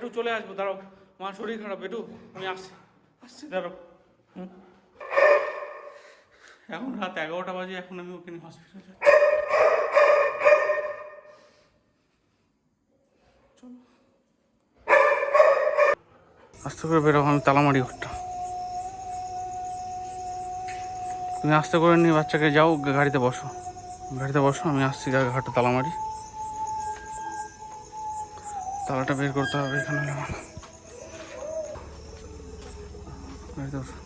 বেটু চলে আসবো, দাঁড়াও। আমার শরীর খারাপ, বেটু আমি আসছি আসছি, দাঁড়াও। এখন রাত 11টা বাজে, এখন আমি ওকে নিয়ে হসপিটালে যাচ্ছি। চলো আস্তে করে বেরো, আমি তালামারি ঘরটা। তুমি আস্তে করে নিয়ে বাচ্চাকে যাও, গাড়িতে বসো, গাড়িতে বসো, আমি আসছি। ঘাটটা তালামারি, তালাটা বের করতে হবে এখানে। গাড়িতে বসো,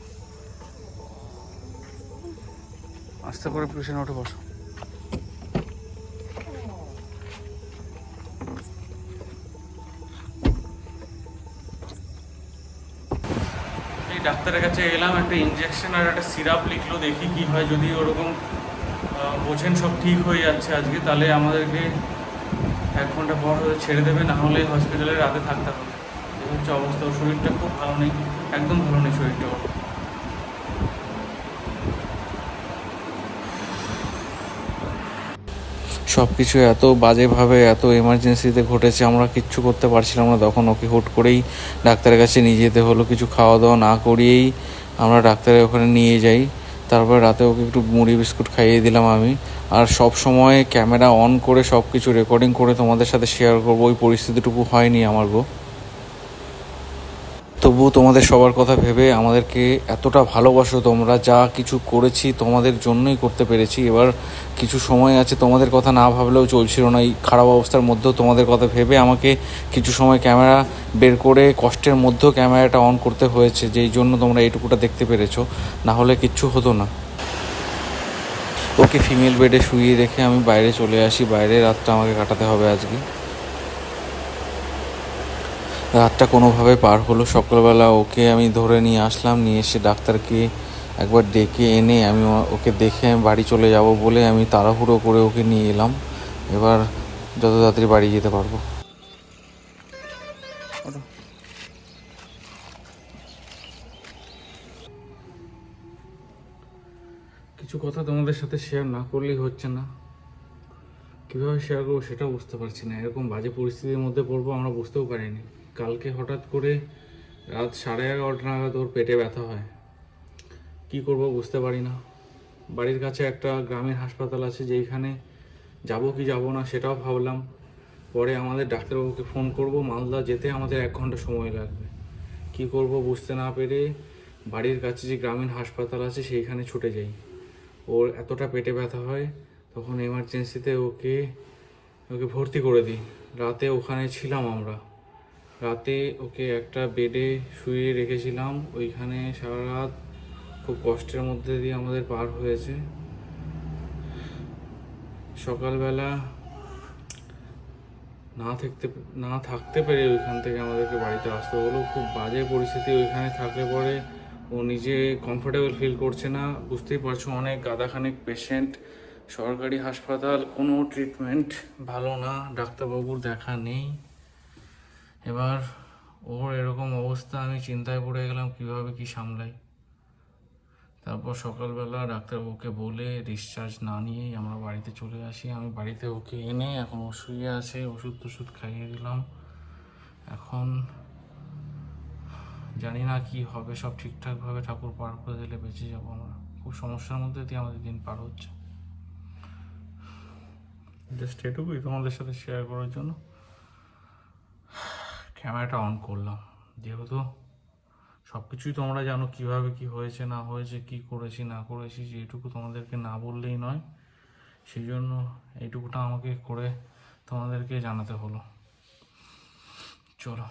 আস্তে করে পিছনে উঠে বসো। এই ডাক্তারের কাছে এলাম, একটা ইঞ্জেকশন আর একটা সিরাপ লিখলো, দেখি কি হয়। যদি ওরকম বোঝেন সব ঠিক হয়ে যাচ্ছে আজকে, তাহলে আমাদেরকে 1 ঘন্টা পর ছেড়ে দেবে, না হলে হসপিটালে রাতে থাকতে হবে। এই হচ্ছে অবস্থা। ওর শরীরটা খুব ভালো নেই, একদম ভালো নেই শরীরটা ওর। সব কিছু এত বাজেভাবে, এত এমার্জেন্সিতে ঘটেছে, আমরা কিচ্ছু করতে পারছিলাম না। তখন ওকে হুট করেই ডাক্তারের কাছে নিয়ে যেতে হলো। কিছু খাওয়া দাওয়া না করিয়েই আমরা ডাক্তারের ওখানে নিয়ে যাই। তারপরে রাতে ওকে একটু মুড়ি বিস্কুট খাইয়ে দিলাম আমি। আর সব সময় ক্যামেরা অন করে সব কিছু রেকর্ডিং করে তোমাদের সাথে শেয়ার করবো, ওই পরিস্থিতিটুকু হয়নি আমার গো। তবুও তোমাদের সবার কথা ভেবে, আমাদেরকে এতটা ভালোবাসো তোমরা, যা কিছু করেছি তোমাদের জন্যই করতে পেরেছি। এবার কিছু সময় আছে তোমাদের কথা না ভাবলেও চলছিল না, এই খারাপ অবস্থার মধ্যেও তোমাদের কথা ভেবে আমাকে কিছু সময় ক্যামেরা বের করে কষ্টের মধ্যেও ক্যামেরাটা অন করতে হয়েছে, যেই জন্য তোমরা এইটুকুটা দেখতে পেরেছো, না হলে কিচ্ছু হতো না। ওকে ফিমেল বেডে শুইয়ে রেখে আমি বাইরে চলে আসি। বাইরে রাতটা আমাকে কাটাতে হবে আজকে। রাতটা কোনোভাবে পার হলো। সকালবেলা ওকে আমি ধরে নিয়ে আসলাম, নিয়ে এসে ডাক্তারকে একবার ডেকে এনে আমি ওকে দেখে আমি বাড়ি চলে যাব বলে আমি তাড়াহুড়ো করে ওকে নিয়ে এলাম। এবার যত তাড়াতাড়ি বাড়ি যেতে পারবো। কিছু কথা তোমাদের সাথে শেয়ার না করলেই হচ্ছে না। কীভাবে শেয়ার করবো সেটাও বুঝতে পারছি না। এরকম বাজে পরিস্থিতির মধ্যে পড়বো আমরা বুঝতেও পারিনি। কালকে হঠাৎ করে রাত 11:30 নাগাদ ওর পেটে ব্যথা হয়। কি করব বুঝতে পারি না। বাড়ির কাছে একটা গ্রামীণ হাসপাতাল আছে, যেখানে যাব কি যাব না সেটাও ভাবলাম। পরে আমাদের ডাক্তারবাবুকে ফোন করব, মালদা যেতে আমাদের 1 ঘন্টা সময় লাগবে। কি করব বুঝতে না পেরে বাড়ির কাছে যে গ্রামীণ হাসপাতাল আছে সেইখানে ছুটে যাই। ওর এতটা পেটে ব্যথা হয়, তখন এমার্জেন্সিতে ওকে ভর্তি করে দিই। রাতে ওখানে ছিলাম আমরা। রাতে ওকে একটা বেডে শুয়ে রেখেছিলাম, ওইখানে সারা রাত খুব কষ্টের মধ্যে দিয়ে আমাদের পার হয়েছে। সকালবেলা না থাকতে পেরে ওইখান থেকে আমাদেরকে বাড়িতে আসতে হলো। খুব বাজে পরিস্থিতি। ওইখানে থাকলে পরে ও নিজে কমফোর্টেবল ফিল করছে না, বুঝতেই পারছো। অনেক গাদাখানেক পেশেন্ট, সরকারি হাসপাতাল, কোনো ট্রিটমেন্ট ভালো না, ডাক্তারবাবুর দেখা নেই। এবার ওর এরকম অবস্থা, আমি চিন্তায় পড়ে গেলাম কীভাবে কি সামলাই। তারপর সকালবেলা ডাক্তারবাবুকে বলে ডিসচার্জ না নিয়েই আমরা বাড়িতে চলে আসি। আমি বাড়িতে ওকে এনে এখন ও শুয়ে আছে, ওষুধ টষুধ খাইয়ে দিলাম। এখন জানি না কি হবে, সব ঠিকঠাকভাবে ঠাকুর পার করে দিলে বেঁচে যাবো আমরা। খুব সমস্যার মধ্যে দিয়ে আমাদের দিন পার হচ্ছে। জাস্ট এটুকুই তোমাদের সাথে শেয়ার করার জন্য ক্যামেরাটা অন করলাম, যেহেতু সব কিছুই তোমরা জানো কীভাবে কি হয়েছে না হয়েছে, কি করেছি না করেছি, যেটুকু তোমাদেরকে না বললেই নয়। সেই জন্য এইটুকুটা আমাকে করে তোমাদেরকে জানাতে হলো। চলো।